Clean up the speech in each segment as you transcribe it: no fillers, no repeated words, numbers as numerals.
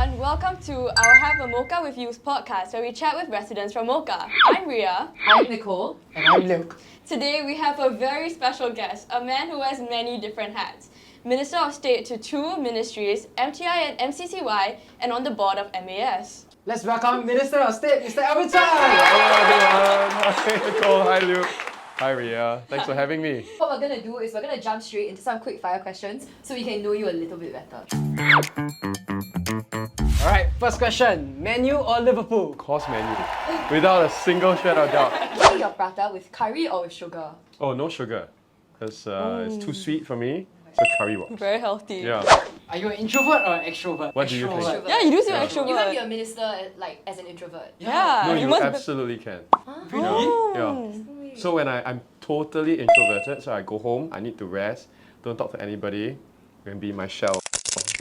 everyone, welcome to our Have a Mocha with You's podcast where we chat with residents from Mocha. I'm Reia. I'm Nicole. And I'm Luke. Today we have a very special guest, a man who wears many different hats. Minister of State to two ministries, MTI and MCCY, and on the board of MAS. Let's welcome Minister of State, Mr. Alvin Tan. Hello everyone. Hi Nicole. Hi Luke. Hi Reia. Thanks for having me. What we're gonna do is we're gonna jump straight into some quick fire questions so we can know you a little bit better. Alright, first question. Man U or Liverpool? Course menu. Without a single shred of doubt. Eat your prata with curry or with sugar? Oh, no sugar. Because it's too sweet for me. So curry works. Very healthy. Yeah. Are you an introvert or an extrovert? What do you think? Extrovert. Yeah, you do seem Yeah. extrovert. You can be a minister like as an introvert. Yeah. No, you you must be- absolutely can. Really? Yeah. So when I'm totally introverted, so I go home, I need to rest, don't talk to anybody, and be my shell.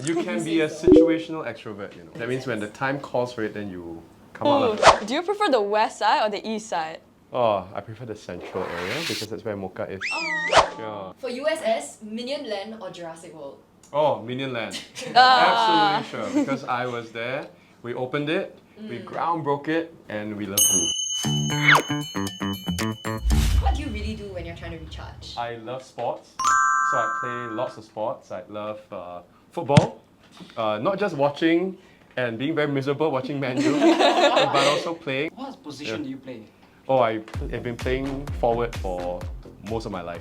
You can be a situational extrovert, you know. That means when the time calls for it, then you come out. Ooh. Do you prefer the west side or the east side? Oh, I prefer the central area because that's where Mocha is. Yeah. For USS, Minion Land or Jurassic World? Oh, Minion Land. Ah. Absolutely sure. Because I was there, we opened it, we ground broke it, and we love food. What do you really do when you're trying to recharge? I love sports, so I play lots of sports. I love football, not just watching and being very miserable watching Man U, but also playing. What position do you play? Oh, I've been playing forward for most of my life.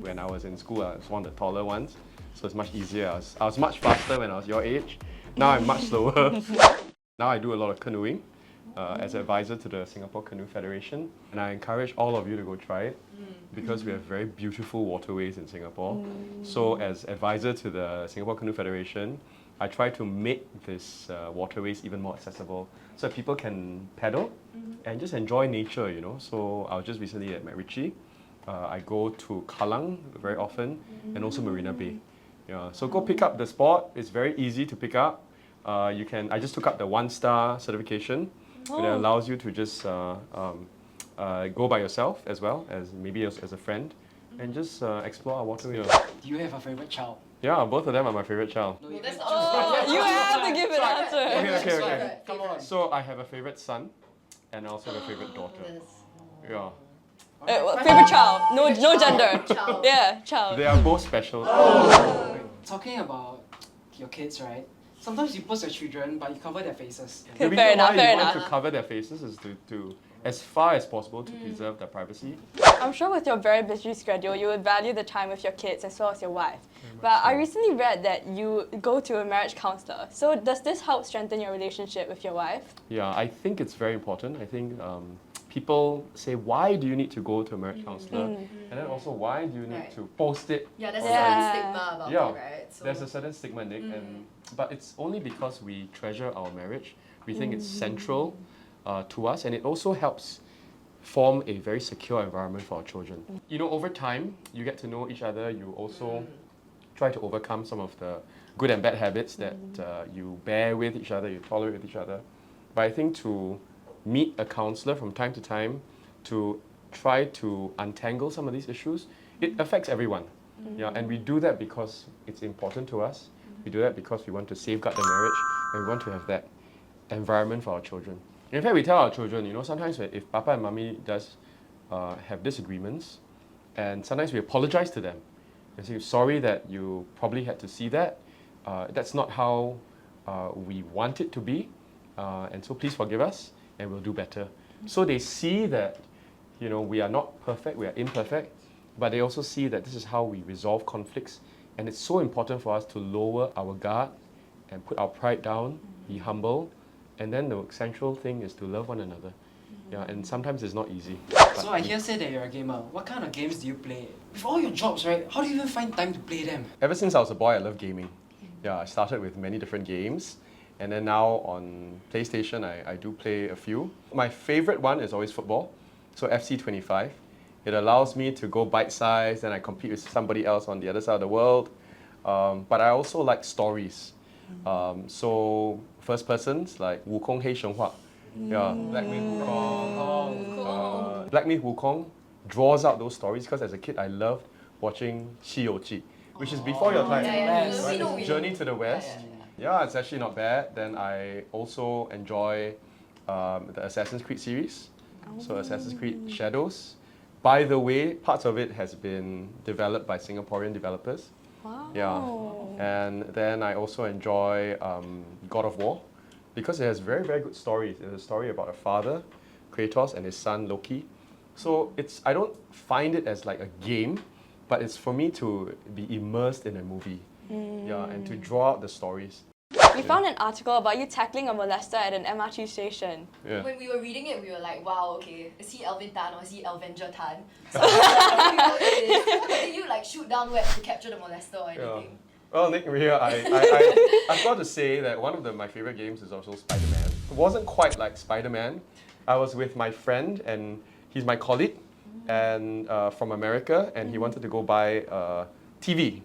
When I was in school, I was one of the taller ones, so it's much easier. I was much faster when I was your age. Now I'm much slower. Now I do a lot of canoeing as an advisor to the Singapore Canoe Federation, and I encourage all of you to go try it because we have very beautiful waterways in Singapore. So as advisor to the Singapore Canoe Federation, I try to make this waterways even more accessible so people can paddle and just enjoy nature, you know. So I was just recently at MacRitchie. I go to Kallang very often and also Marina Bay. Yeah, so go pick up the sport. It's very easy to pick up. I just took up the 1-star certification. It allows you to just go by yourself as well as maybe as a friend and just explore our waterways. Do you have a favorite child? Yeah, both of them are my favorite child. No, you that's can not- choose one. You have to give an answer. Okay. Come on. So I have a favorite son and I also have a favorite daughter. Yeah. Favorite child? No gender. Child. Yeah, child. They are both special. Talking about your kids, right? Sometimes you post your children, but you cover their faces. The reason Fair enough, why fair you want enough. to cover their faces is to as far as possible to preserve their privacy. I'm sure with your very busy schedule, you would value the time with your kids as well as your wife. But I recently read that you go to a marriage counselor. So does this help strengthen your relationship with your wife? Yeah, I think it's very important. I think people say, why do you need to go to a marriage counselor? And then also, why do you need Right. to post it? Yeah, there's a Yeah. certain stigma about Yeah, it, right? So there's a certain stigma, Nick, but it's only because we treasure our marriage. We think it's central to us, and it also helps form a very secure environment for our children. You know, over time, you get to know each other. You also try to overcome some of the good and bad habits that you bear with each other, you tolerate with each other. But I think to meet a counselor from time to time to try to untangle some of these issues, it affects everyone. Yeah, and we do that because it's important to us. We do that because we want to safeguard the marriage and we want to have that environment for our children. In fact, we tell our children, you know, sometimes if Papa and Mummy does have disagreements, and sometimes we apologize to them and say, sorry that you probably had to see that. That's not how we want it to be, and so please forgive us and we'll do better. So they see that, you know, we are not perfect, we are imperfect, but they also see that this is how we resolve conflicts, and it's so important for us to lower our guard and put our pride down, be humble, and then the central thing is to love one another. Yeah, and sometimes it's not easy. So I hear say that you're a gamer. What kind of games do you play? With all your jobs, right? How do you even find time to play them? Ever since I was a boy, I love gaming. Yeah, I started with many different games, and then now on PlayStation, I do play a few. My favorite one is always football, so FC25. It allows me to go bite-sized, and I compete with somebody else on the other side of the world. But I also like stories. So first persons like Wukong Hei Shenhua. Yeah, Black Myth Wukong. Black Myth Wukong draws out those stories because as a kid I loved watching 西游记, which is before your time. Yeah, Right? we know. Journey to the West. Yeah, it's actually not bad. Then I also enjoy the Assassin's Creed series. So Assassin's Creed Shadows. By the way, parts of it has been developed by Singaporean developers. Wow. Yeah. And then I also enjoy God of War because it has very, very good stories. It's a story about a father, Kratos, and his son, Loki. So I don't find it as like a game, but it's for me to be immersed in a movie. Yeah, and to draw out the stories. We found an article about you tackling a molester at an MRT station. Yeah. When we were reading it, we were like, wow, okay, is he Alvin Tan or is he Alvin Tan? So did you like shoot down webs to capture the molester or anything? Well, Nick, Reia, I've got to say that one of my favorite games is also Spider-Man. It wasn't quite like Spider-Man. I was with my friend, and he's my colleague, and from America, and he wanted to go buy TV.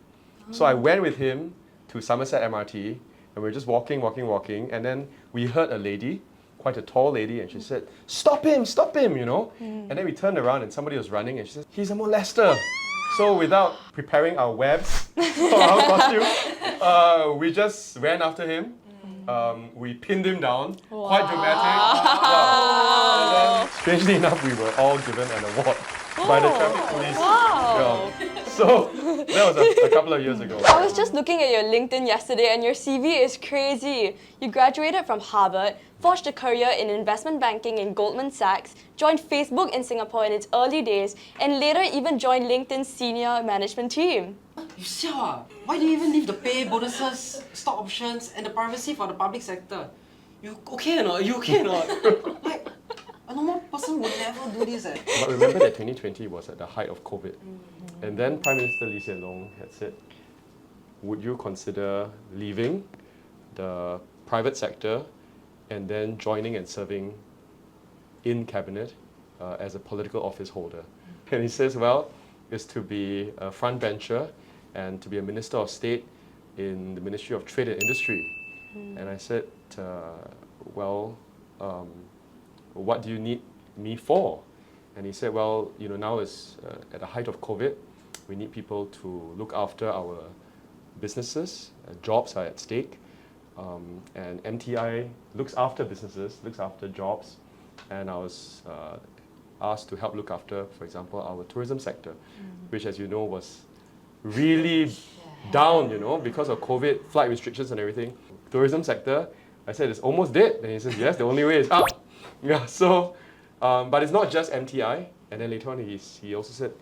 So I went with him to Somerset MRT, and we were just walking, and then we heard a lady, quite a tall lady, and she said, stop him, you know? And then we turned around and somebody was running, and she said, he's a molester. So without preparing our webs for our costume, we just ran after him. We pinned him down, quite dramatic. And then, strangely enough, we were all given an award by the traffic police. Wow. Yeah. So that was a couple of years ago. I was just looking at your LinkedIn yesterday and your CV is crazy. You graduated from Harvard, forged a career in investment banking in Goldman Sachs, joined Facebook in Singapore in its early days, and later even joined LinkedIn's senior management team. You siao ah? Why do you even leave the pay, bonuses, stock options, and the privacy for the public sector? You okay or not? You okay or not? Like, a normal person would never do this. But remember that 2020 was at the height of COVID. And then Prime Minister Lee Hsien Loong had said, would you consider leaving the private sector and then joining and serving in cabinet as a political office holder? And he says, well, it's to be a front bencher and to be a Minister of State in the Ministry of Trade and Industry. And I said, well, what do you need me for? And he said, well, you know, now is at the height of COVID, we need people to look after our businesses, jobs are at stake, and MTI looks after businesses, looks after jobs, and I was asked to help look after, for example, our tourism sector, which, as you know, was really down, you know, because of COVID, flight restrictions and everything. Tourism sector, I said, it's almost dead. And he says, yes, the only way is up. Yeah, so, but it's not just MTI. And then later on, he also said,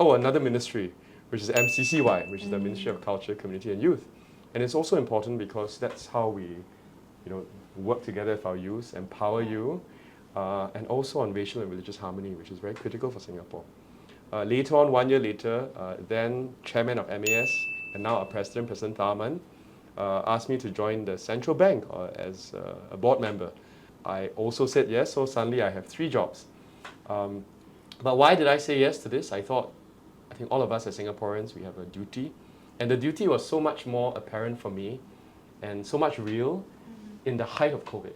oh, another ministry, which is MCCY, which is the Ministry of Culture, Community and Youth. And it's also important because that's how we, you know, work together with our youth, empower you, and also on racial and religious harmony, which is very critical for Singapore. Later on, 1 year later, then chairman of MAS, and now our president, President Tharman, asked me to join the central bank as a board member. I also said yes, so suddenly I have 3 jobs. But why did I say yes to this? I think all of us as Singaporeans, we have a duty. And the duty was so much more apparent for me and so much real in the height of COVID.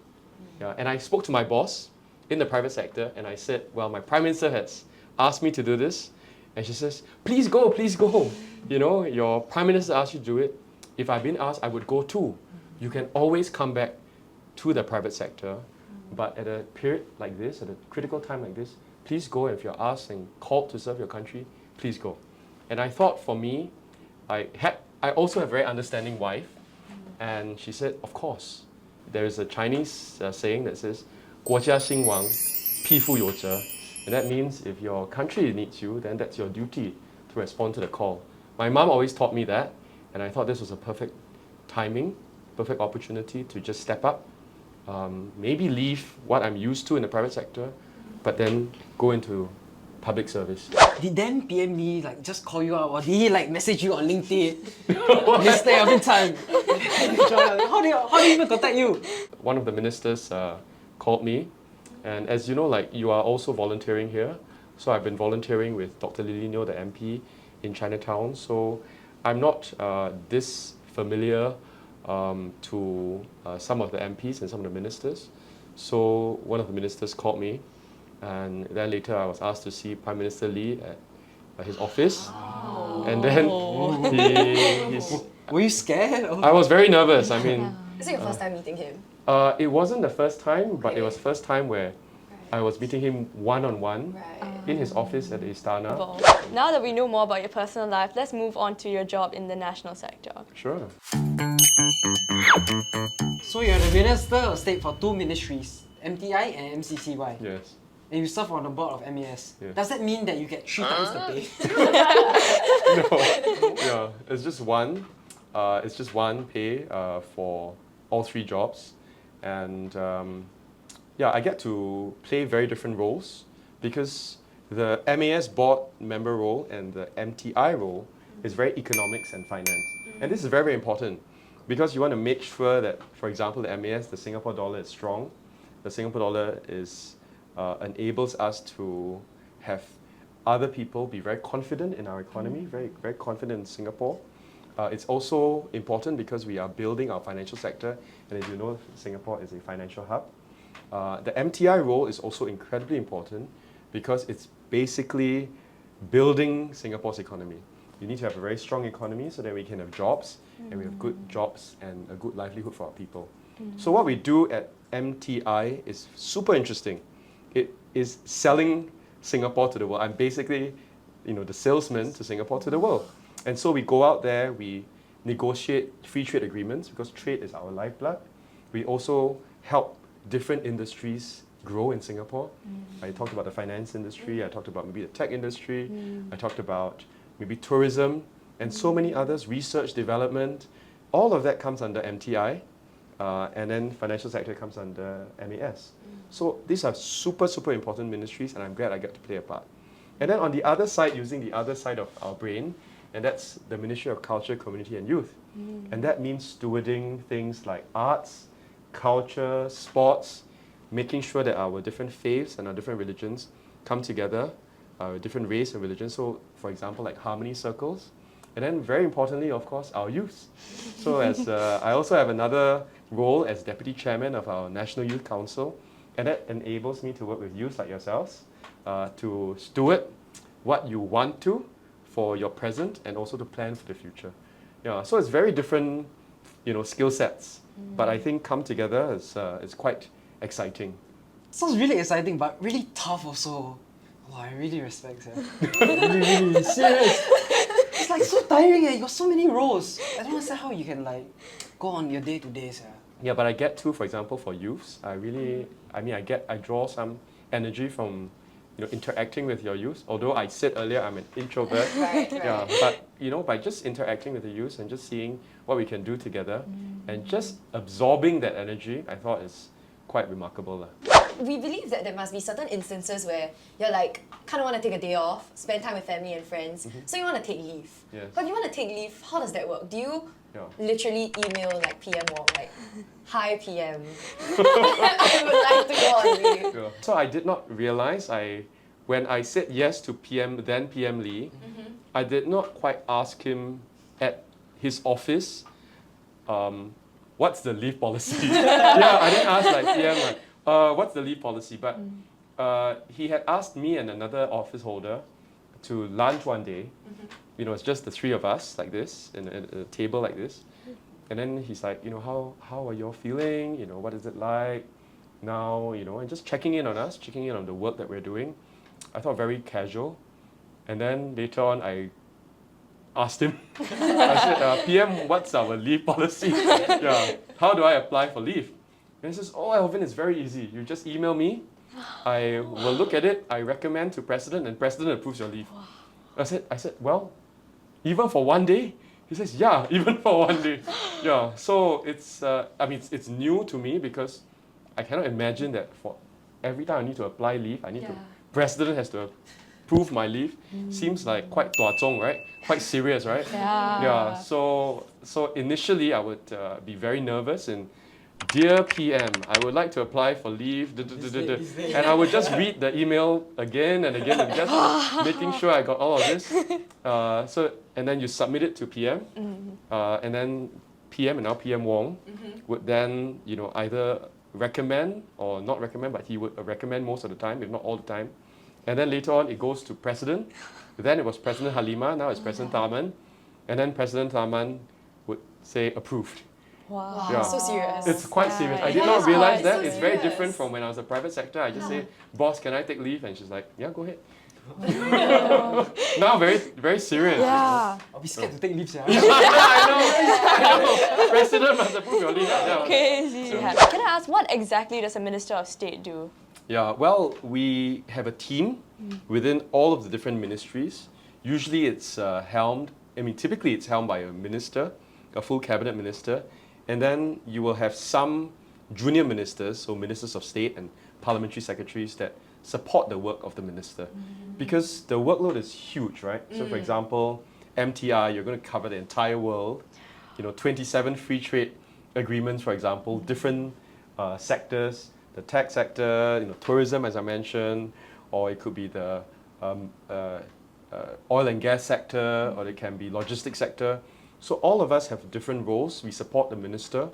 Yeah, and I spoke to my boss in the private sector and I said, well, my Prime Minister has asked me to do this. And she says, please go, please go. You know, your Prime Minister asked you to do it. If I've been asked, I would go too. You can always come back to the private sector. But at a period like this, at a critical time like this, please go. And if you're asked and called to serve your country, please go. And I thought for me, I also have a very understanding wife. And she said, of course. There is a Chinese saying that says, 国家兴亡，匹夫有责. And that means if your country needs you, then that's your duty to respond to the call. My mom always taught me that, and I thought this was a perfect timing, perfect opportunity to just step up, maybe leave what I'm used to in the private sector, but then go into public service. Did then PM Lee like just call you out, or did he like message you on LinkedIn? Mr. Alvin Tan. How do you even contact you? One of the ministers called me, and as you know, like you are also volunteering here. So I've been volunteering with Dr. Lily Neo, the MP, in Chinatown. So I'm not this familiar to some of the MPs and some of the ministers. So one of the ministers called me, and then later I was asked to see Prime Minister Lee at his office. And then Were you scared? I was very nervous. I mean, Is it your first time meeting him? it wasn't the first time, but it Okay. was first time where I was meeting him one-on-one Right. in his office at the Istana. Now that we know more about your personal life, let's move on to your job in the national sector. Sure. So you're the Minister of State for 2 ministries, MTI and MCCY. Yes. And you serve on the board of MAS. Yeah. Does that mean that you get 3 times the pay? No. Yeah, it's just one. It's just one pay for all 3 jobs, and yeah, I get to play very different roles because the MAS board member role and the MTI role is very economics and finance, and this is very, very important because you want to make sure that, for example, the MAS, the Singapore dollar is strong. The Singapore dollar is enables us to have other people be very confident in our economy, very, very confident in Singapore. It's also important because we are building our financial sector, and as you know, Singapore is a financial hub. The MTI role is also incredibly important because it's basically building Singapore's economy. You need to have a very strong economy so that we can have jobs, and we have good jobs and a good livelihood for our people. So what we do at MTI is super interesting. It is selling Singapore to the world. I'm basically, the salesman to Singapore to the world. And so we go out there, we negotiate free trade agreements because trade is our lifeblood. We also help different industries grow in Singapore. I talked about the finance industry, I talked about maybe the tech industry, I talked about maybe tourism, and so many others, research, development. All of that comes under MTI, and then financial sector comes under MAS. So these are super, super important ministries, and I'm glad I get to play a part. And then on the other side, using the other side of our brain, and that's the Ministry of Culture, Community and Youth. And that means stewarding things like arts, culture, sports, making sure that our different faiths and our different religions come together, our different race and religions. So, for example, like harmony circles. And then very importantly, of course, our youth. So as I also have another role as Deputy Chairman of our National Youth Council, and that enables me to work with youth like yourselves to steward what you want to for your present and also to plan for the future. Yeah, so it's very different, skill sets, but I think come together is quite exciting. Sounds really exciting, but really tough also. Wow, I really respect it. Really, serious. It's like so tiring. You got so many roles. I don't understand how you can go on your day-to-day. Yeah, but I get to, for example, for youths, I draw some energy from interacting with your youth. Although I said earlier I'm an introvert. Right. Yeah, but by just interacting with the youth and just seeing what we can do together and just absorbing that energy, I thought is quite remarkable. We believe that there must be certain instances where you're kind of want to take a day off, spend time with family and friends, so you want to take leave. Yes. But if you want to take leave, how does that work? Do you Yeah. literally email PM Wong, hi PM, I would like to go on leave? Yeah. So I did not realize when I said yes to PM Lee, I did not quite ask him at his office, what's the leave policy? Yeah, I didn't ask PM what's the leave policy? But he had asked me and another office holder to lunch one day. It's just the 3 of us like this in a table like this. And then he's like, how are you all feeling? What is it like now? And just checking in on us, checking in on the work that we're doing. I thought very casual. And then later on, I asked him, I said, PM, what's our leave policy? Yeah, how do I apply for leave? And he says, Alvin, it's very easy. You just email me. I will look at it. I recommend to President, and President approves your leave. I said, well, even for one day? He says, yeah, even for one day. Yeah, so it's new to me because I cannot imagine that for every time I need to apply leave, President has to approve my leave. Seems like quite tua zong, right? Quite serious, right? Yeah. So initially I would be very nervous and, dear PM, I would like to apply for leave, and I would just read the email again and again and just making sure I got all of this. And then you submit it to PM, and then PM and now PM Wong would then either recommend or not recommend, but he would recommend most of the time, if not all the time. And then later on it goes to President. Then it was President Halima, now it's President Tharman, and then President Tharman would say approved. Wow. Yeah. So serious. It's quite serious. I It did not is realize quite that. It's very serious. different from when I was a private sector. I just say, boss, can I take leave? And she's like, yeah, go ahead. Now very, very serious. you know. Yeah. I'll be scared to take leaves. Yeah. I know. President must approve your leave. Yeah. Crazy. Can I ask, what exactly does a Minister of State do? Yeah, well, we have a team within all of the different ministries. Usually it's typically it's helmed by a minister, a full cabinet minister, and then you will have some junior ministers, so ministers of state and parliamentary secretaries that support the work of the minister. Because the workload is huge, right? So for example, MTR, you're going to cover the entire world, 27 free trade agreements, for example, different sectors, the tech sector, tourism, as I mentioned, or it could be the oil and gas sector, or it can be logistics sector. So all of us have different roles. We support the minister,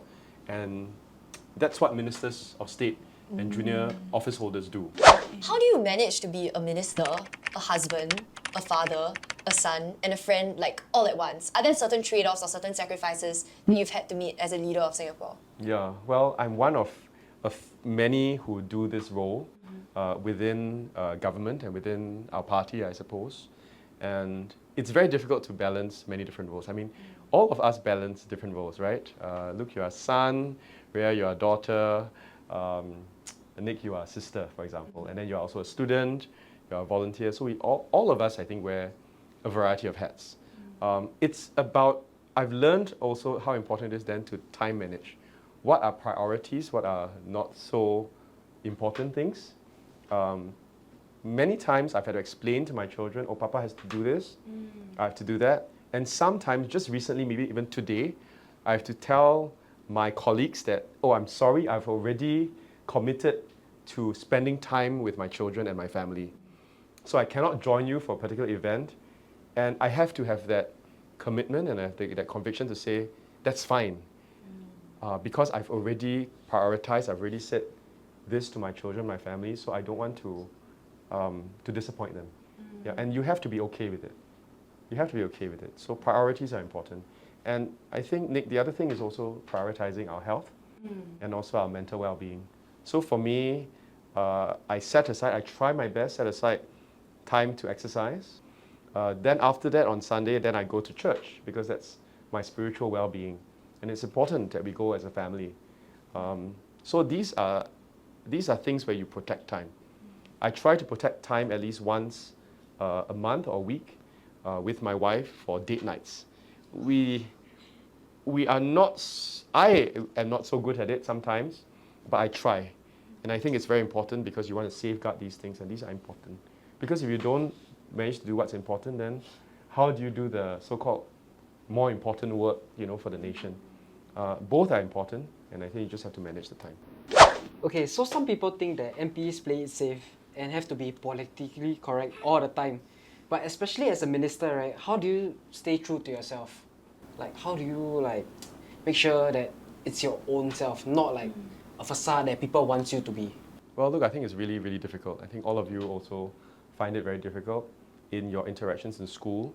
and that's what ministers of state and junior office holders do. How do you manage to be a minister, a husband, a father, a son, and a friend, like all at once? Are there certain trade-offs or certain sacrifices that you've had to meet as a leader of Singapore? Yeah, well, I'm one of many who do this role within government and within our party, I suppose. And it's very difficult to balance many different roles. I mean, all of us balance different roles, right? Luke, you're a son. Reia, you're a daughter. Nick, you are a sister, for example. And then you're also a student. You're a volunteer. So we all of us, I think, wear a variety of hats. It's about, I've learned also how important it is then to time manage. What are priorities? What are not so important things? Many times I've had to explain to my children, oh, Papa has to do this, I have to do that. And sometimes, just recently, maybe even today, I have to tell my colleagues that, oh, I'm sorry, I've already committed to spending time with my children and my family. So I cannot join you for a particular event. And I have to have that commitment and I have that conviction to say, that's fine. Because I've already prioritized, I've already said this to my children, my family, so I don't want to disappoint them. Yeah, and you have to be okay with it. You have to be okay with it. So priorities are important. And I think, Nick, the other thing is also prioritizing our health and also our mental well-being. So for me, I try my best, set aside time to exercise. Then after that, on Sunday, then I go to church because that's my spiritual well-being. And it's important that we go as a family. So these are things where you protect time. I try to protect time at least once a month or a week with my wife for date nights. I am not so good at it sometimes, but I try. And I think it's very important because you want to safeguard these things, and these are important. Because if you don't manage to do what's important, then how do you do the so-called more important work, for the nation? Both are important, and I think you just have to manage the time. Okay, so some people think that MPs play it safe and have to be politically correct all the time. But especially as a minister, right, how do you stay true to yourself? Like, how do you make sure that it's your own self, not like a facade that people want you to be? Well, look, I think it's really, really difficult. I think all of you also find it very difficult in your interactions in school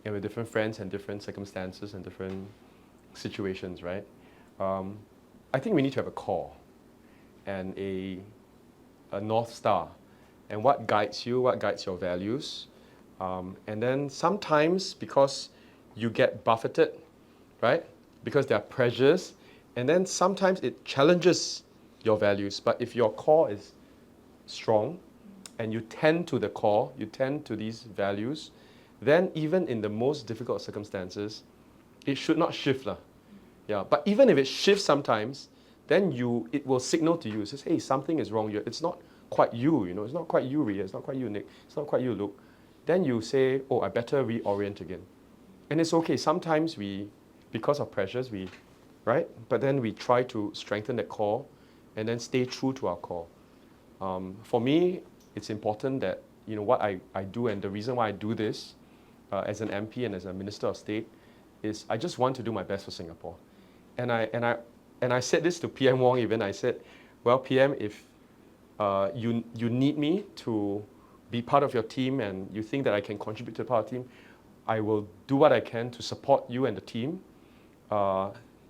and with different friends and different circumstances and different situations, right? I think we need to have a core and a North Star. And what guides you, what guides your values. And then sometimes because you get buffeted, right? Because there are pressures, and then sometimes it challenges your values. But if your core is strong and you tend to the core, you tend to these values, then even in the most difficult circumstances, it should not shift. Yeah. But even if it shifts sometimes, then it will signal to you, it says, hey, something is wrong here. It's not quite you, it's not quite you, Reia, it's not quite you, Nick, it's not quite you, Luke. Then you say, oh, I better reorient again. And it's okay. Sometimes because of pressures, right? But then we try to strengthen that core and then stay true to our core. For me, it's important that, what I do, and the reason why I do this as an MP and as a Minister of State is I just want to do my best for Singapore. And I said this to PM Wong even. I said, well, PM, if you need me to be part of your team and you think that I can contribute to the part of the team, I will do what I can to support you and the team.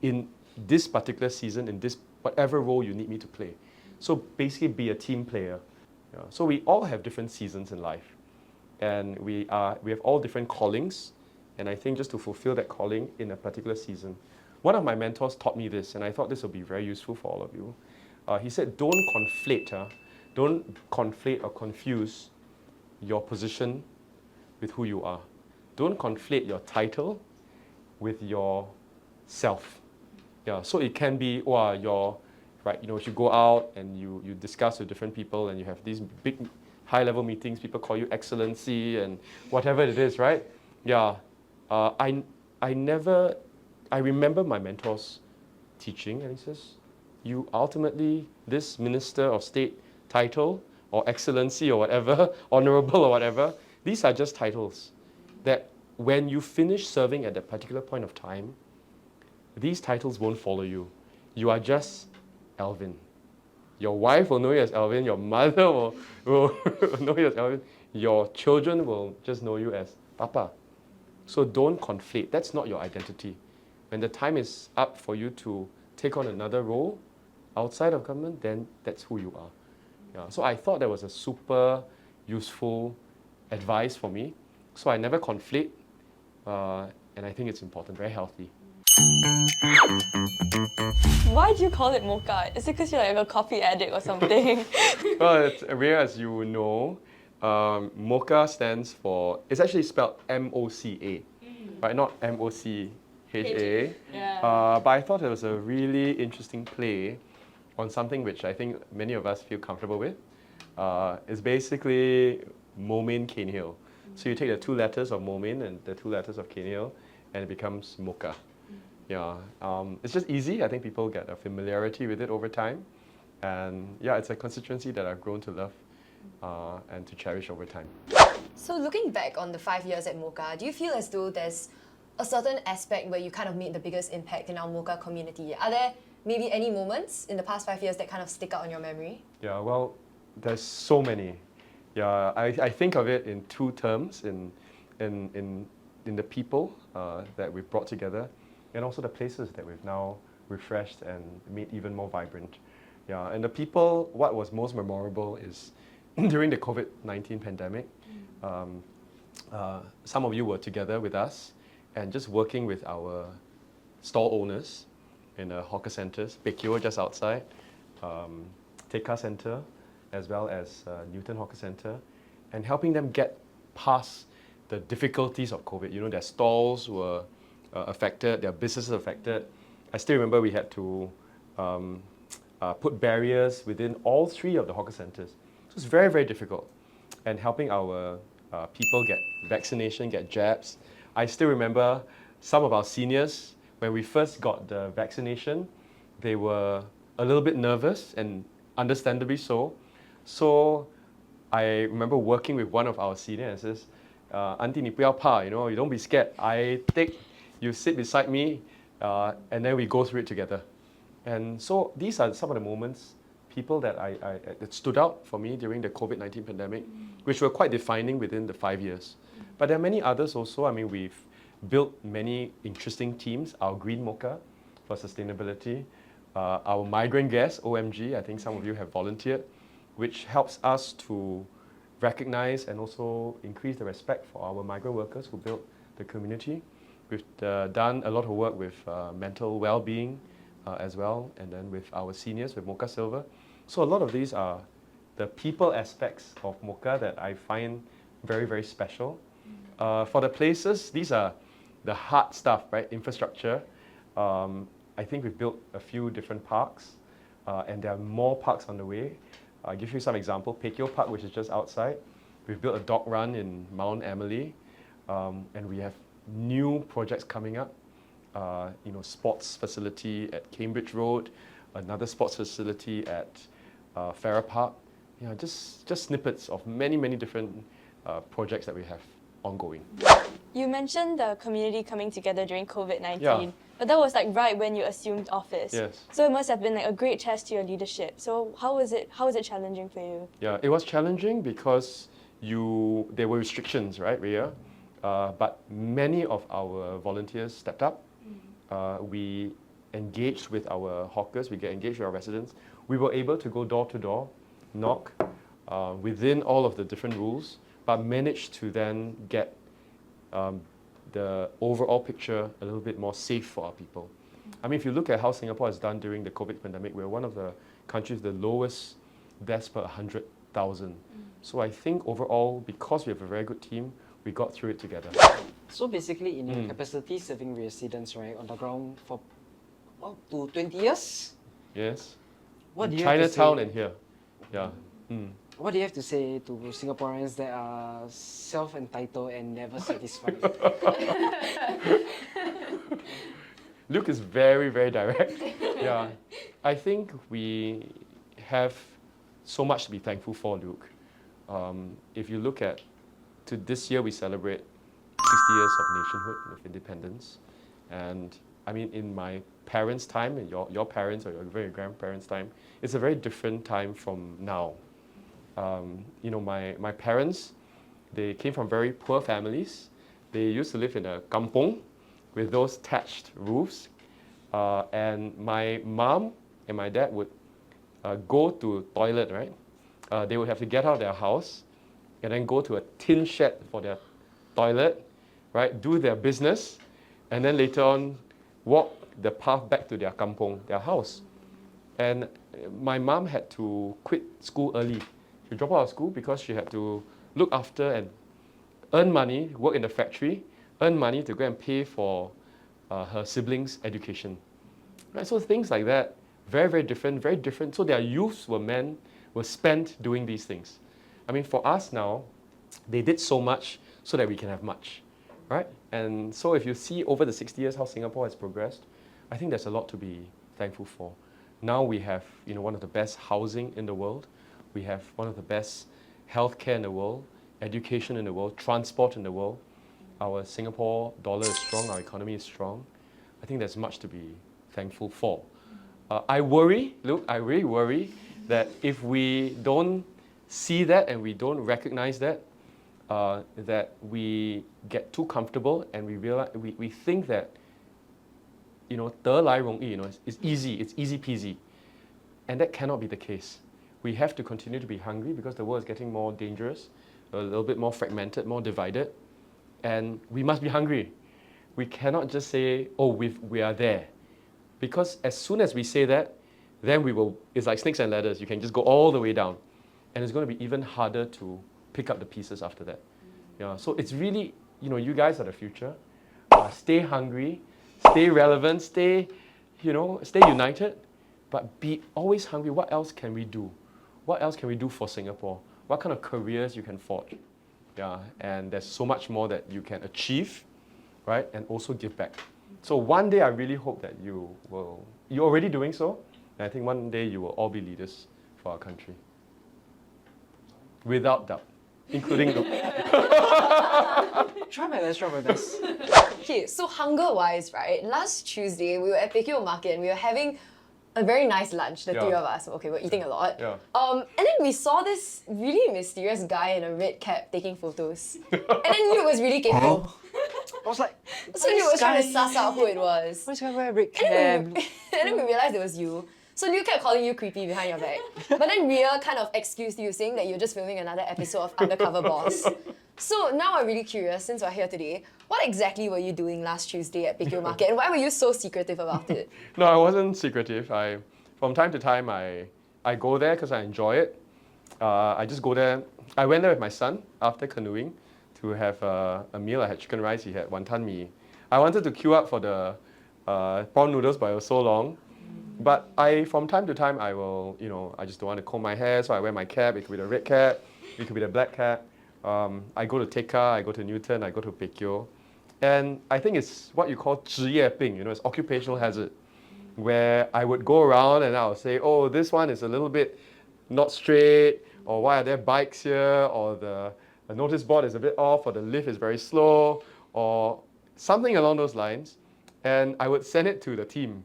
in this particular season, in this whatever role you need me to play. So basically be a team player. Yeah. So we all have different seasons in life. And we have all different callings. And I think just to fulfill that calling in a particular season. One of my mentors taught me this, and I thought this would be very useful for all of you. He said, don't conflate or confuse your position with who you are. Don't conflate your title with your self. Yeah, so it can be, if you go out and you discuss with different people and you have these big high-level meetings, people call you excellency and whatever it is, right? Yeah, I remember my mentor's teaching, and he says, you ultimately, this minister of state title or excellency or whatever, honorable or whatever, these are just titles that when you finish serving at that particular point of time, these titles won't follow you. You are just Alvin. Your wife will know you as Alvin, your mother will know you as Alvin, your children will just know you as Papa. So don't conflate. That's not your identity. When the time is up for you to take on another role outside of government, then that's who you are. Yeah. So I thought that was a super useful advice for me. So I never conflate, and I think it's important, very healthy. Why do you call it Mocha? Is it because you're like a coffee addict or something? Well, Reia, as you know, Mocha stands for, it's actually spelled M-O-C-A, right? Not M-O-C-H-A. Yeah. But I thought it was a really interesting play on something which I think many of us feel comfortable with. It's basically Moulmein Cairnhill. So you take the two letters of Moulmein and the two letters of Cairnhill, and it becomes Mocha. Yeah, it's just easy. I think people get a familiarity with it over time. And yeah, it's a constituency that I've grown to love and to cherish over time. So looking back on the 5 years at MoCa, do you feel as though there's a certain aspect where you kind of made the biggest impact in our MoCa community? Are there maybe any moments in the past 5 years that kind of stick out in your memory? Yeah, well, there's so many. Yeah, I think of it in two terms, in the people that we've brought together, and also the places that we've now refreshed and made even more vibrant. Yeah, and the people, what was most memorable is during the COVID-19 pandemic, some of you were together with us and just working with our stall owners in the hawker centres, Piko just outside, Tedja Centre, as well as Newton Hawker Centre, and helping them get past the difficulties of COVID. You know, their stalls were affected, their businesses affected. I still remember we had to put barriers within all three of the hawker centres. So it's very, very difficult. And helping our people get vaccination, get jabs. I still remember some of our seniors, when we first got the vaccination, they were a little bit nervous, and understandably so. So I remember working with one of our seniors and says, Auntie, 你不要怕, you don't be scared. You sit beside me, and then we go through it together. And so these are some of the moments, people that that stood out for me during the COVID-19 pandemic, which were quite defining within the 5 years. But there are many others also. I mean, we've built many interesting teams. Our Green Mocha for sustainability, our migrant guests, OMG, I think some of you have volunteered, which helps us to recognize and also increase the respect for our migrant workers who built the community. We've done a lot of work with mental well-being as well, and then with our seniors with Mocha Silver. So a lot of these are the people aspects of Mocha that I find very, very special. For the places, these are the hard stuff, right? Infrastructure. I think we've built a few different parks, and there are more parks on the way. I'll give you some example. Pekyo Park, which is just outside. We've built a dog run in Mount Emily, and we have new projects coming up. Sports facility at Cambridge Road, another sports facility at Farrer Park. Just snippets of many, many different projects that we have ongoing. You mentioned the community coming together during COVID-19, Yeah. but that was like right when you assumed office. Yes. So it must have been like a great test to your leadership. So how was it challenging for you? Yeah, it was challenging because there were restrictions, right, Reia? But many of our volunteers stepped up we engaged with our hawkers, we get engaged with our residents. We were able to go door to door, knock, within all of the different rules, but managed to then get the overall picture a little bit more safe for our people. I mean, if you look at how Singapore has done during the COVID pandemic, we're one of the countries with the lowest deaths per 100,000. So I think overall, because we have a very good team, we got through it together. So basically, in your capacity serving residents, right, on the ground for up to 20 years? Yes. What do you have to Chinatown say? and here. Yeah. What do you have to say to Singaporeans that are self-entitled and never satisfied? Luke is very, very direct. Yeah. I think we have so much to be thankful for, Luke. If you look at, to this year we celebrate 60 years of nationhood, of independence. And I mean, in my parents' time, and your parents or your very grandparents' time, it's a very different time from now. You know, my parents, they came from very poor families. They used to live in a kampong with those thatched roofs. And my mom and my dad would go to toilet, right? They would have to get out of their house and then go to a tin shed for their toilet, right? Do their business, and then later on walk the path back to their kampong, their house. And my mom had to quit school early. She dropped out of school because she had to look after and earn money, work in the factory, earn money to go and pay for her siblings' education. Right? So things like that, very, very different, very different. So their youths were spent doing these things. I mean, for us now, they did so much so that we can have much, right? And so if you see over the 60 years how Singapore has progressed, I think there's a lot to be thankful for. Now we have, you know, one of the best housing in the world. We have one of the best healthcare in the world, education in the world, transport in the world. Our Singapore dollar is strong, our economy is strong. I think there's much to be thankful for. I worry, look, I really worry that if we don't see that and we don't recognize that, that we get too comfortable and we realize we think that, you know, 得来容易, you know, it's easy peasy, and that cannot be the case. We have to continue to be hungry because the world is getting more dangerous, a little bit more fragmented, more divided, and we must be hungry. We cannot just say, oh, we are there, because as soon as we say that, then we will. It's like snakes and ladders. You can just go all the way down, and it's going to be even harder to pick up the pieces after that. Yeah. So it's really, you know, you guys are the future. Stay hungry, stay relevant, stay united, but be always hungry. What else can we do? What else can we do for Singapore? What kind of careers you can forge? Yeah, and there's so much more that you can achieve, right? And also give back. So one day I really hope that you're already doing so, and I think one day you will all be leaders for our country. Without doubt, including Try my best. Okay, so hunger-wise, right? Last Tuesday, we were at Piko Market and we were having a very nice lunch, the Yeah. three of us. Okay, we're eating a lot. Yeah. And then we saw this really mysterious guy in a red cap taking photos. And then Luke was really capable. I was like, So Luke was trying to suss out who it was. why is this guy wear a red And cap? then we realized it was you. So Luke kept calling you creepy behind your back. But then Reia kind of excused you, saying that you're just filming another episode of Undercover Boss. So now I'm really curious, since we're here today, what exactly were you doing last Tuesday at Piko Market, and why were you so secretive about it? No, I wasn't secretive. From time to time, I go there because I enjoy it. I just go there. I went there with my son after canoeing to have a meal. I had chicken rice. He had wanton mee. I wanted to queue up for the prawn noodles, but it was so long. But from time to time, I will, you know, I just don't want to comb my hair, so I wear my cap. It could be the red cap. It could be the black cap. I go to Tedja, I go to Newton, I go to Pekyo. And I think it's what you call 职业病, you know, it's occupational hazard, where I would go around and I'll say, oh, this one is a little bit not straight, or why are there bikes here, or the notice board is a bit off, or the lift is very slow, or something along those lines. And I would send it to the team,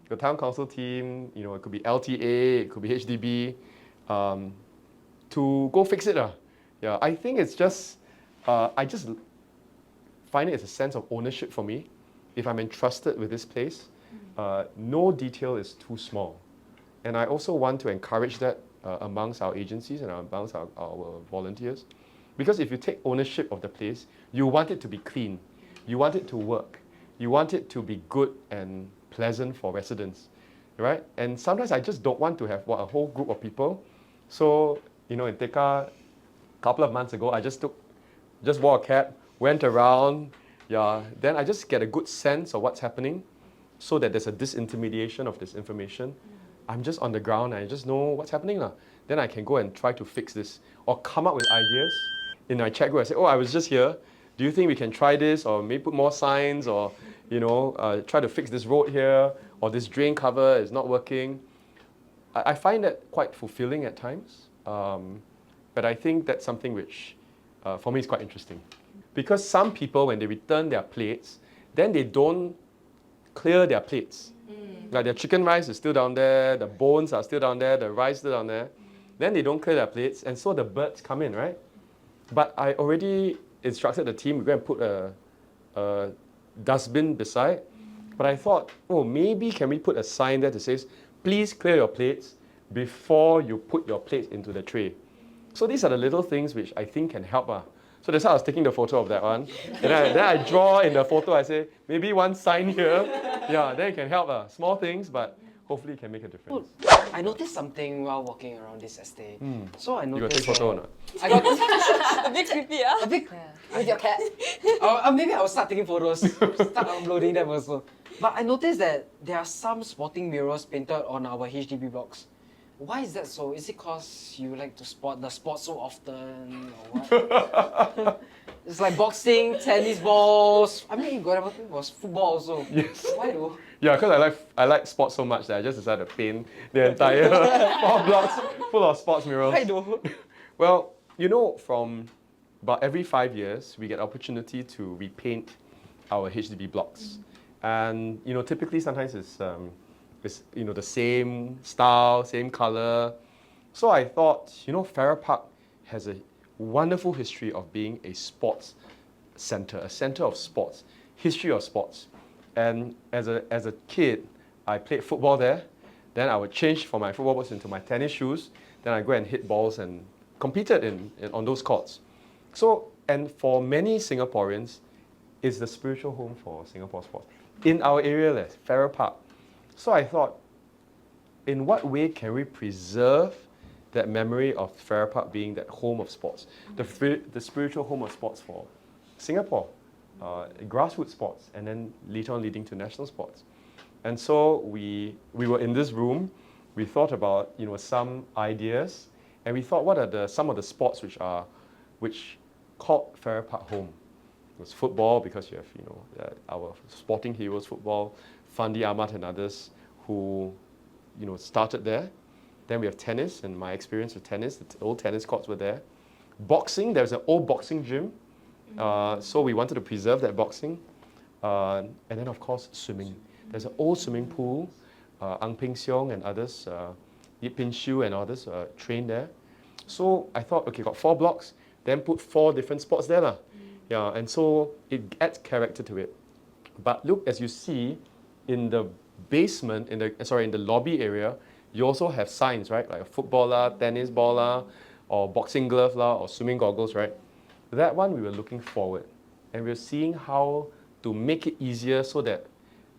the town council team, you know, it could be LTA, it could be HDB, to go fix it. Yeah, I think it's just, I just find it as a sense of ownership for me, if I'm entrusted with this place, no detail is too small. And I also want to encourage that amongst our agencies and amongst our volunteers. Because if you take ownership of the place, you want it to be clean. You want it to work. You want it to be good and pleasant for residents, right? And sometimes I just don't want to have a whole group of people. So, in Tedja, a couple of months ago, I just wore a cap, went around, then I just get a good sense of what's happening so that there's a disintermediation of this information. I'm just on the ground and I just know what's happening. Then I can go and try to fix this or come up with ideas. In my chat group, I say, I was just here. Do you think we can try this, or maybe put more signs, or try to fix this road here, or this drain cover is not working? I find that quite fulfilling at times, but I think that's something which, for me, is quite interesting. Because some people, when they return their plates, then they don't clear their plates. Like their chicken rice is still down there, the bones are still down there, the rice is still down there. Then they don't clear their plates, and so the birds come in, right? But I already instructed the team, we're going to put a dustbin beside. But I thought, maybe can we put a sign there that says, please clear your plates before you put your plates into the tray. So these are the little things which I think can help. So that's how I was taking the photo of that one. And then I draw in the photo, I say, maybe one sign here. Then it can help. Small things, but hopefully it can make a difference. I noticed something while walking around this estate. So I You got to noticed take photo or not? I got A bit creepy, yeah? a bit. With your cat. Maybe I'll start taking photos, start uploading them also. But I noticed that there are some sporting murals painted on our HDB blocks. Why is that so? Is it because you like to spot the sport so often, or what? It's like boxing, tennis balls. I mean, it was football also. Yes. Why though? Yeah, because I like sports so much that I just decided to paint the entire 4 blocks full of sports murals. Why though? Well, from about every 5 years, we get opportunity to repaint our HDB blocks. And typically sometimes it's the same style, same color. So I thought, Farrer Park has a wonderful history of being a sports center, a center of sports, history of sports. And as a kid, I played football there. Then I would change from my football boots into my tennis shoes. Then I go and hit balls and competed on those courts. So, and for many Singaporeans, it's the spiritual home for Singapore sports. In our area, Farrer Park. So I thought, in what way can we preserve that memory of Farrer Park being that home of sports, the spiritual home of sports for Singapore, grassroots sports, and then later on leading to national sports. And so we were in this room, we thought about some ideas, and we thought what are some of the sports which called Farrer Park home. It was football because you have our sporting heroes football, Fandi Ahmad and others who started there. Then we have tennis, and my experience with tennis, the old tennis courts were there. Boxing, there's an old boxing gym, so we wanted to preserve that boxing. And then of course swimming. There's an old swimming pool, Ang Peng Siong and others, Yip Pin Shu and others trained there. So I thought, okay, got 4 blocks, then put 4 different spots there. And so it adds character to it. But look, as you see, in the basement, in the lobby area, you also have signs, right? Like a footballer, tennis baller, or boxing glove, or swimming goggles, right? That one we were looking forward. And we were seeing how to make it easier so that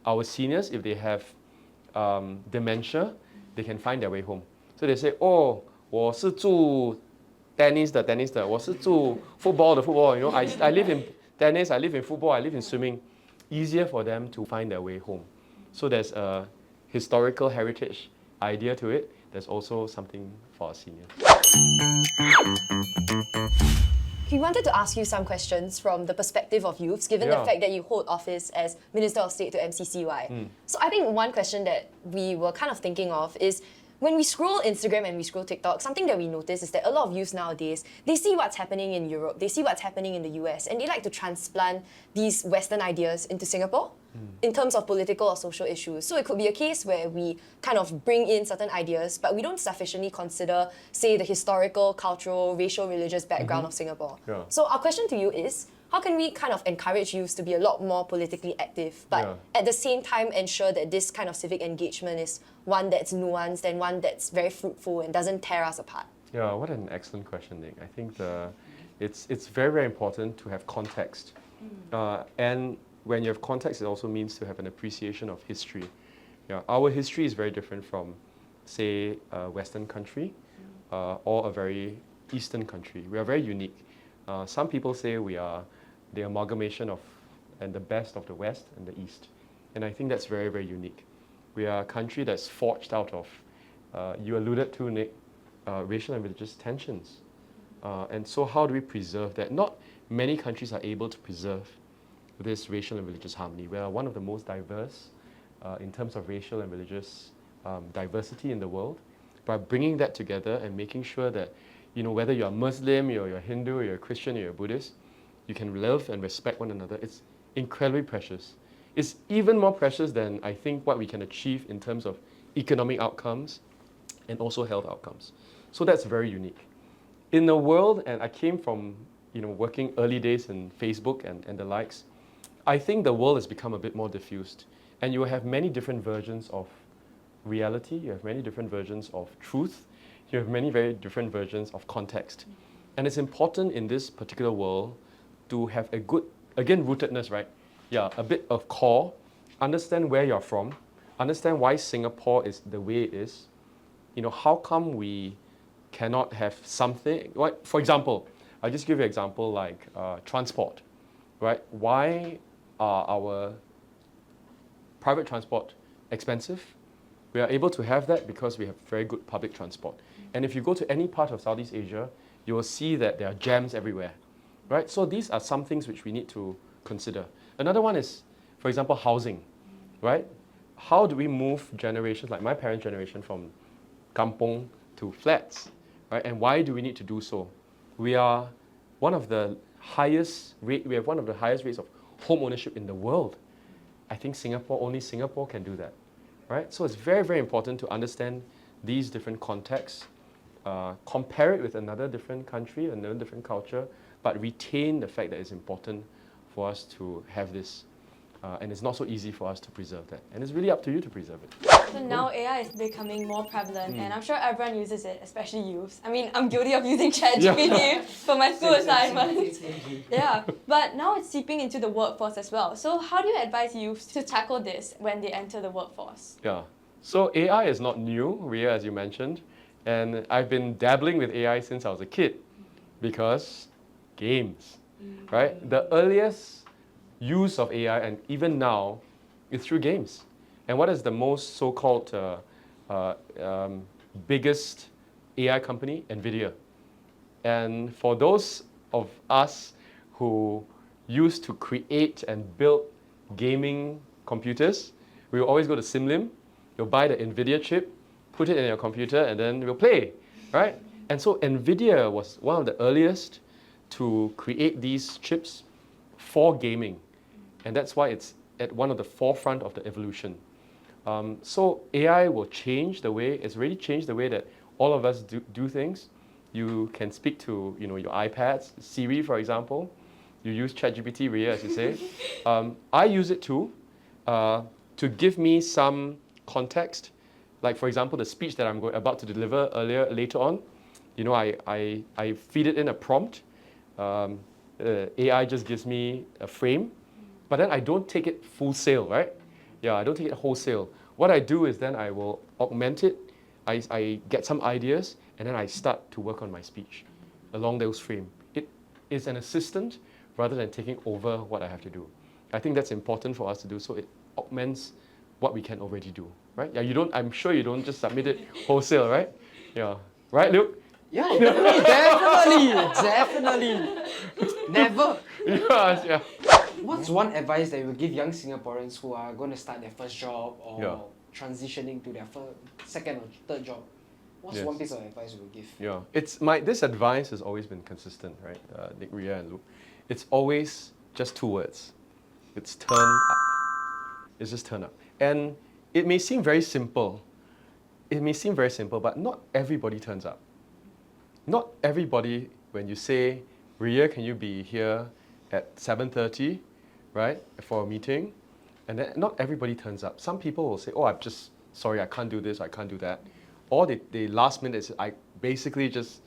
our seniors, if they have dementia, they can find their way home. So they say, 我是住 tennis 的 tennis 的，我是住 football 的 football. I live in tennis, I live in football, I live in swimming. Easier for them to find their way home. So there's a historical heritage idea to it. There's also something for our seniors. We wanted to ask you some questions from the perspective of youths, given the fact that you hold office as Minister of State to MCCY. So I think one question that we were kind of thinking of is, when we scroll Instagram and we scroll TikTok, something that we notice is that a lot of youths nowadays, they see what's happening in Europe, they see what's happening in the US, and they like to transplant these Western ideas into Singapore in terms of political or social issues. So it could be a case where we kind of bring in certain ideas, but we don't sufficiently consider, say, the historical, cultural, racial, religious background of Singapore. So our question to you is, how can we kind of encourage youth to be a lot more politically active, but Yeah. at the same time ensure that this kind of civic engagement is one that's nuanced and one that's very fruitful and doesn't tear us apart? Yeah, what an excellent question, Nick. I think it's very, very important to have context. And when you have context, it also means to have an appreciation of history. Yeah, our history is very different from, say, a Western country or a very Eastern country. We are very unique. Some people say we are the amalgamation of and the best of the West and the East. And I think that's very, very unique. We are a country that's forged out of, you alluded to, Nick, racial and religious tensions. And so how do we preserve that? Not many countries are able to preserve this racial and religious harmony. We are one of the most diverse in terms of racial and religious diversity in the world. By bringing that together and making sure that, you know, whether you're Muslim, you're Hindu, you're a Christian, you're a Buddhist, you can love and respect one another. It's incredibly precious. It's even more precious than, I think, what we can achieve in terms of economic outcomes and also health outcomes. So that's very unique. In the world, and I came from, you know, working early days in Facebook and the likes, I think the world has become a bit more diffused. And you will have many different versions of reality, you have many different versions of truth, you have many very different versions of context. And it's important in this particular world to have a good, again, rootedness, right? Yeah, a bit of core, understand where you're from, understand why Singapore is the way it is. You know, how come we cannot have something, like, for example, I'll just give you an example like transport, right? Why are our private transport expensive? We are able to have that because we have very good public transport. And if you go to any part of Southeast Asia, you will see that there are jams everywhere, right? So these are some things which we need to consider. Another one is, for example, housing, right? How do we move generations, like my parents' generation, from kampong to flats, right? And why do we need to do so? We are one of the highest we have one of the highest rates of home ownership in the world. I think only Singapore can do that, right? So it's very, very important to understand these different contexts, compare it with another different country, another different culture, but retain the fact that it's important for us to have this. And it's not so easy for us to preserve that. And it's really up to you to preserve it. So now AI is becoming more prevalent, and I'm sure everyone uses it, especially youths. I mean, I'm guilty of using ChatGPT for my school assignments. Yeah, but now it's seeping into the workforce as well. So how do you advise youths to tackle this when they enter the workforce? Yeah. So AI is not new, Reia, as you mentioned. And I've been dabbling with AI since I was a kid because games, right? The earliest use of AI, and even now, is through games. And what is the most so-called biggest AI company? NVIDIA. And for those of us who used to create and build gaming computers, we will always go to Simlim, you'll buy the NVIDIA chip, put it in your computer, and then we'll play, right? And so NVIDIA was one of the earliest to create these chips for gaming. And that's why it's at one of the forefront of the evolution. So AI will change the way, it's really changed the way that all of us do things. You can speak to, you know, your iPads, Siri, for example. You use ChatGPT, Reia, as you say. I use it too, to give me some context. Like, for example, the speech that I'm about to deliver later on, you know, I feed it in a prompt. AI just gives me a frame, but then I don't take it full sail, right? Yeah, I don't take it wholesale. What I do is then I will augment it. I get some ideas, and then I start to work on my speech along those frames. It is an assistant rather than taking over what I have to do. I think that's important for us to do, so it augments what we can already do, right? Yeah, I'm sure you don't just submit it wholesale, right? Yeah, right, Luke? Yeah, definitely, definitely. Never. Yeah. What's one advice that you would give young Singaporeans who are going to start their first job or Yeah. transitioning to their second or third job? What's Yes. one piece of advice you would give? Yeah, this advice has always been consistent, right? Nick, Reia, and Luke. It's always just two words. It's turn up. It's just turn up. And it may seem very simple. But not everybody turns up. Not everybody, when you say, Reia, can you be here at 7:30, right, for a meeting, and then not everybody turns up. Some people will say, oh, I'm just sorry, I can't do this, I can't do that. Or they last minute say, I basically just,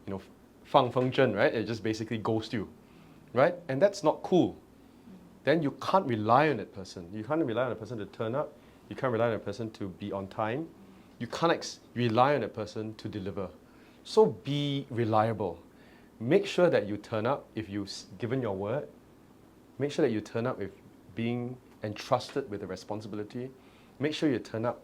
you know, 放风筝, right? It just basically ghost you, right? And that's not cool. Then you can't rely on that person. You can't rely on a person to turn up. You can't rely on a person to be on time. You can't rely on a person to deliver. So be reliable. Make sure that you turn up if you've given your word. Make sure that you turn up with being entrusted with a responsibility. Make sure you turn up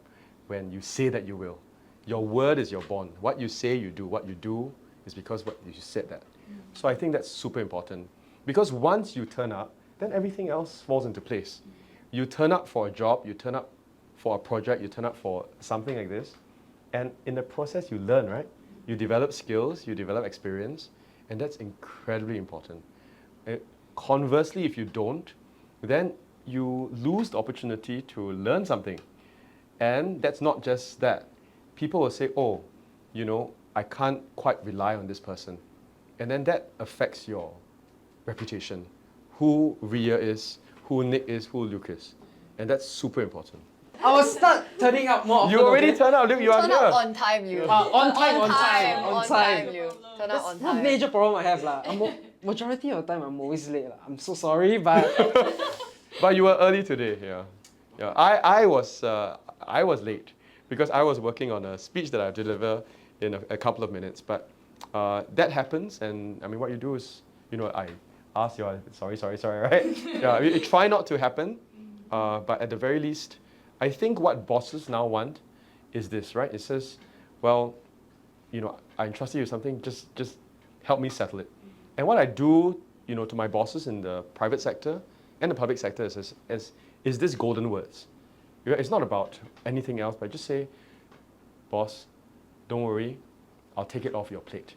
when you say that you will. Your word is your bond. What you say, you do. What you do is because what you said that. So I think that's super important. Because once you turn up, then everything else falls into place. You turn up for a job, you turn up for a project, you turn up for something like this, and in the process you learn, right? You develop skills, you develop experience, and that's incredibly important. Conversely, if you don't, then you lose the opportunity to learn something. And that's not just that. People will say, oh, you know, I can't quite rely on this person. And then that affects your reputation. Who Reia is, who Nick is, who Luke is. And that's super important. I will start turning up more often. You already okay? turned up, Luke, you are Turn here. up on time, you. On time. you. Turn up That's on one time. major problem I have. Majority of the time, I'm always late. I'm so sorry, but... But you were early today, yeah. Yeah, I was late because I was working on a speech that I deliver in a couple of minutes. But that happens, and I mean, what you do is, you know, I ask you, sorry, right? Yeah, you try not to happen, but at the very least, I think what bosses now want is this, right? It says, well, you know, I entrusted you with something, just help me settle it. And what I do, you know, to my bosses in the private sector and the public sector is this golden words. You know, it's not about anything else, but just say, boss, don't worry, I'll take it off your plate.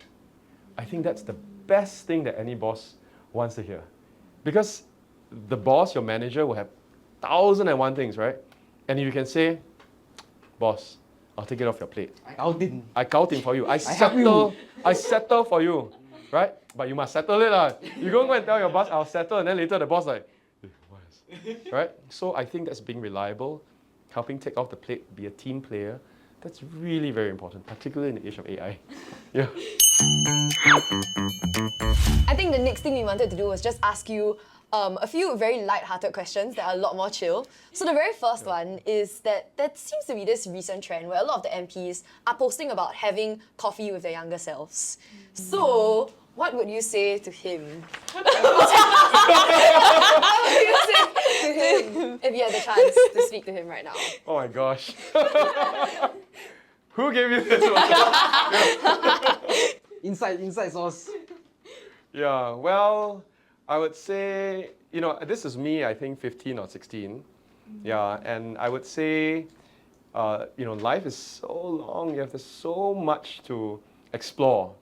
I think that's the best thing that any boss wants to hear. Because the boss, your manager, will have 1,001 things, right? And if you can say, boss, I'll take it off your plate. I count in for you. I settle for you, right? But you must settle it. You go and tell your boss, I'll settle, and then later the boss like, what is? Right? So I think that's being reliable, helping take off the plate, be a team player. That's really very important, particularly in the age of AI. Yeah. I think the next thing we wanted to do was just ask you a few very light-hearted questions that are a lot more chill. So the very first one is that there seems to be this recent trend where a lot of the MPs are posting about having coffee with their younger selves. So, what would you say to him? What would you say to him if you had the chance to speak to him right now? Oh my gosh. Who gave you this one? Inside source. Yeah, well, I would say, you know, this is me, I think 15 or 16. Yeah, and I would say, you know, life is so long, you have so much to explore,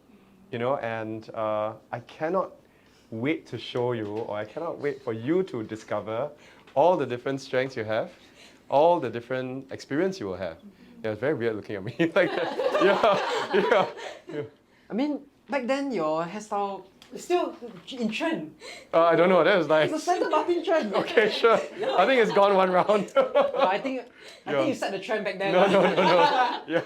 you know, and I cannot wait to show you, or I cannot wait for you to discover all the different strengths you have, all the different experience you will have. Yeah, it's very weird looking at me like that. Yeah. I mean, back then your hairstyle is still in trend. I don't know, that was nice. It's a center button trend. Okay, sure. Yeah. I think it's gone one round. I think you set the trend back then. No. Yeah.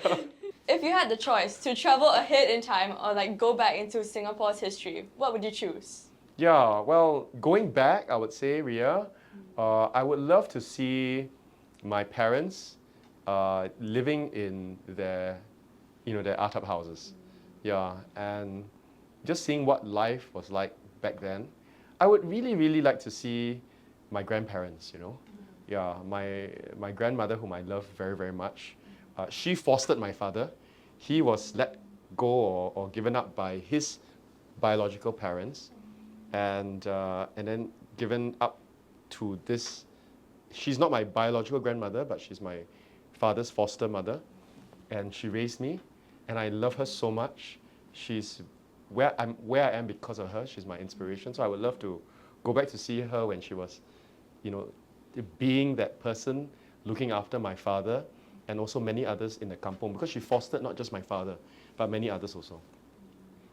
If you had the choice to travel ahead in time or like go back into Singapore's history, what would you choose? Yeah, well, going back, I would say, Reia, I would love to see my parents living in their atap houses. Yeah, and just seeing what life was like back then. I would really, really like to see my grandparents, you know. Yeah, my grandmother, whom I love very, very much, she fostered my father. He was let go or given up by his biological parents, and then given up to this. She's not my biological grandmother, but she's my father's foster mother, and she raised me, and I love her so much. She's where I am because of her. She's my inspiration. So I would love to go back to see her when she was, you know, being that person, looking after my father and also many others in the kampong, because she fostered not just my father, but many others also.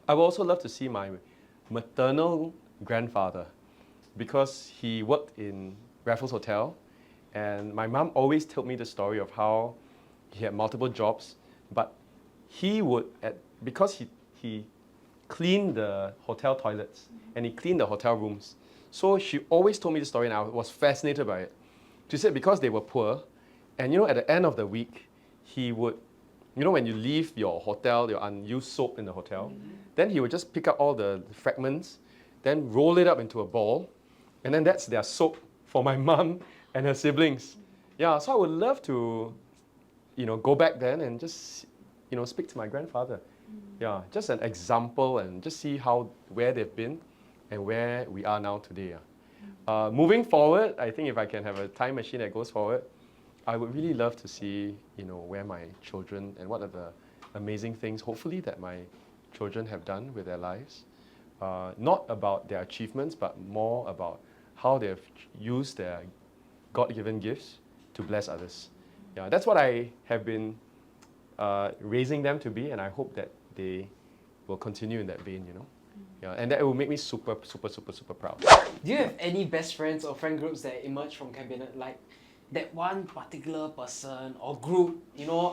I would also love to see my maternal grandfather. because he worked in Raffles Hotel, and my mom always told me the story of how he had multiple jobs, but he would, because he cleaned the hotel toilets and he cleaned the hotel rooms. So she always told me the story and I was fascinated by it. She said because they were poor, and at the end of the week, he would, when you leave your hotel, your unused soap in the hotel, then he would just pick up all the fragments, then roll it up into a ball, and then that's their soap for my mom and her siblings. Yeah, so I would love to, go back then and just, speak to my grandfather. Yeah, just an example and just see where they've been and where we are now today. Moving forward, I think if I can have a time machine that goes forward, I would really love to see, where my children and what are the amazing things, hopefully, that my children have done with their lives. Not about their achievements, but more about how they've used their God-given gifts to bless others. Yeah, that's what I have been raising them to be, and I hope that they will continue in that vein, Yeah, and that will make me super, super, super, super proud. Do you have any best friends or friend groups that emerge from cabinet? Like that one particular person or group,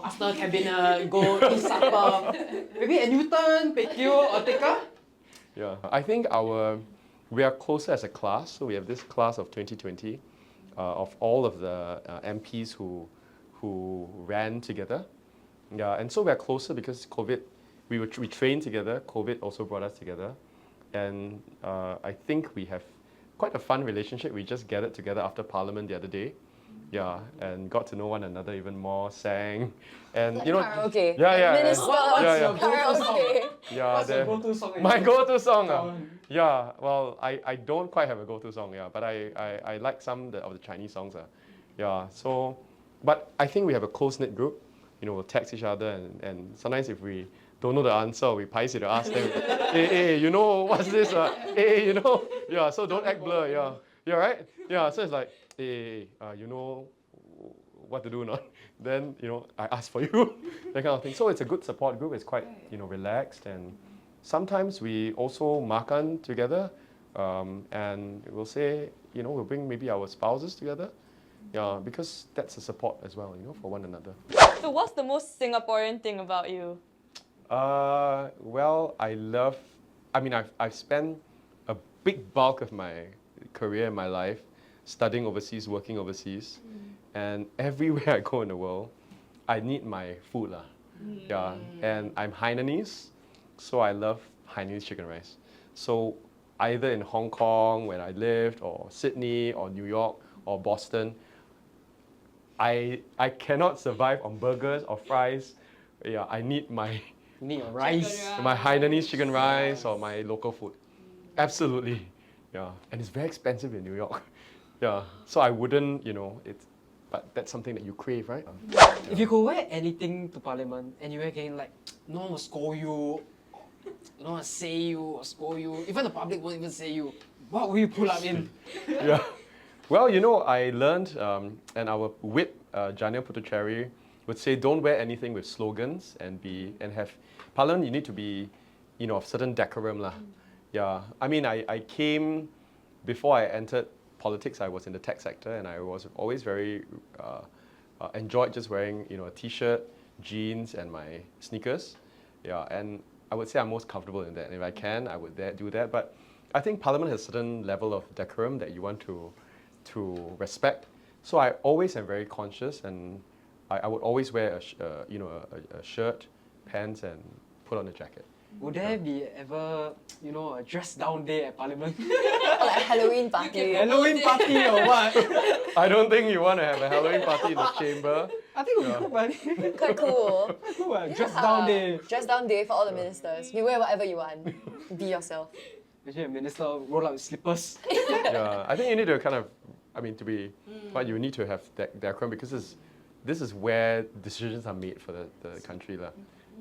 after cabinet, go eat supper. Maybe a Newton, Pekyo, or Tedja? Yeah, I think we are closer as a class. So we have this class of 2020 of all of the MPs who ran together. Yeah, and so we are closer because COVID, we trained together. COVID also brought us together. And I think we have quite a fun relationship. We just gathered together after Parliament the other day. Yeah, and got to know one another even more, sang. And karaoke. Yeah. Minister. What's Yeah. your go-to song? Karaoke. Yeah, What's your go-to song? my go-to song. Go on. Yeah, well, I don't quite have a go-to song, but I like some of the Chinese songs. Yeah, so, but I think we have a close-knit group. We'll text each other, and sometimes if we don't know the answer, we paise it to ask them, hey, what's this? Yeah, so don't act blur, yeah, right? Yeah, so it's like, hey, you know what to do not? Then, I ask for you, that kind of thing. So it's a good support group. It's quite, relaxed, and sometimes we also makan together, and we'll say, we'll bring maybe our spouses together, yeah, because that's a support as well, for one another. So what's the most Singaporean thing about you? Well, I've spent a big bulk of my career in my life studying overseas, working overseas, and everywhere I go in the world, I need my food. Yeah, and I'm Hainanese, so I love Hainanese chicken rice. So either in Hong Kong, when I lived, or Sydney, or New York, or Boston, I cannot survive on burgers or fries. Yeah, I need my rice. my Hainanese chicken rice or my local food. Absolutely. Yeah, and it's very expensive in New York. Yeah, so I wouldn't, but that's something that you crave, right? If you could wear anything to Parliament and you were getting no one will scold you, no one will say you or scold you, even the public won't even say you, what will you pull up in? Yeah. Well, I learned, and our whip, Janil Putucherry, would say don't wear anything with slogans and have Parliament. You need to be, of certain decorum lah. Yeah, I came before I entered politics. I was in the tech sector, and I was always very enjoyed just wearing a t-shirt, jeans, and my sneakers. Yeah, and I would say I'm most comfortable in that. And if I can, I would do that. But I think Parliament has a certain level of decorum that you want to respect. So I always am very conscious, and I would always wear a shirt, pants, and put on a jacket. Would there be ever, a dress down day at Parliament? Or like Halloween party. Halloween party or what? I don't think you want to have a Halloween party in the chamber. I think it would be cool, buddy. Quite cool. Cool, dress down day. Dress down day for all the ministers. You wear whatever you want. Be yourself. Imagine a minister roll up with slippers. Yeah, I think you need to kind of, to be, but you need to have decorum because this is where decisions are made for the country.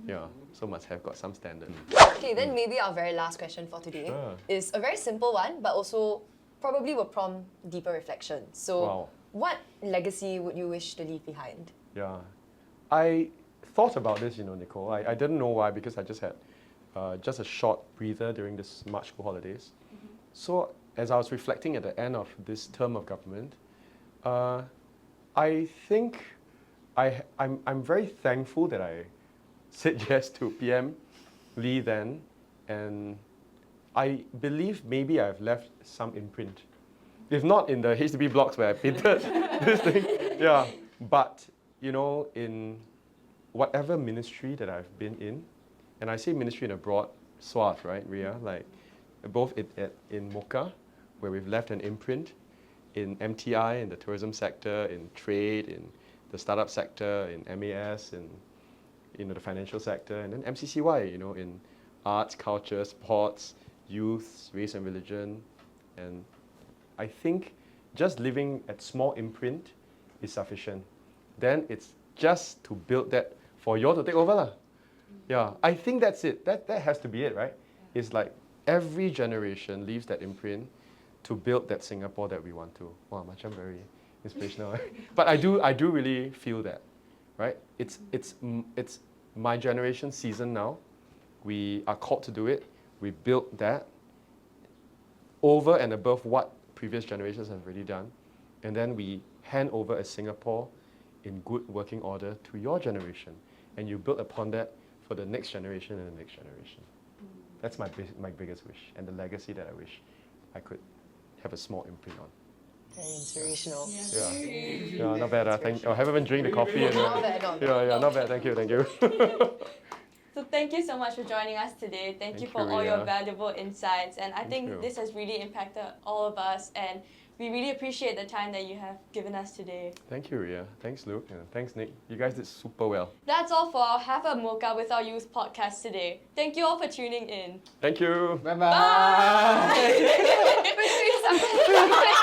Yeah, so must have got some standard. Okay, then maybe our very last question for today is a very simple one, but also probably will prompt deeper reflection. So, what legacy would you wish to leave behind? Yeah, I thought about this, Nicole. I didn't know why because I just had just a short breather during this March school holidays. So as I was reflecting at the end of this term of government, I think I'm very thankful that I said yes to PM Lee then, and I believe maybe I've left some imprint. If not in the HDB blocks where I painted this thing, yeah. But, you know, in whatever ministry that I've been in, and I say ministry in a broad swath, right, Reia? Like, both in MoCa, where we've left an imprint, in MTI, in the tourism sector, in trade, in the startup sector, in MAS, in the financial sector, and then MCCY, in arts, culture, sports, youth, race and religion. And I think just living at small imprint is sufficient. Then it's just to build that for you all to take over lah. Yeah, I think that's it. That has to be it, right? It's like every generation leaves that imprint to build that Singapore that we want to. Wow, macam very inspirational. But I do really feel that, right? It's my generation's season now. We are called to do it. We built that over and above what previous generations have already done. And then we hand over a Singapore in good working order to your generation. And you build upon that for the next generation and the next generation. That's my biggest wish, and the legacy that I wish I could have a small imprint on. Very inspirational. Yeah, not bad. I haven't even drank the coffee. Not bad, not bad. Not bad. Thank you. So thank you so much for joining us today. Thank you for you, all your Reia. valuable insights. And I think you. this has really impacted all of us. And we really appreciate the time that you have given us today. Thank you, Reia. Thanks, Luke. And thanks, Nick. You guys did super well. That's all for our Have a Mocha with Our Youth podcast today. Thank you all for tuning in. Thank you. Bye-bye. Bye.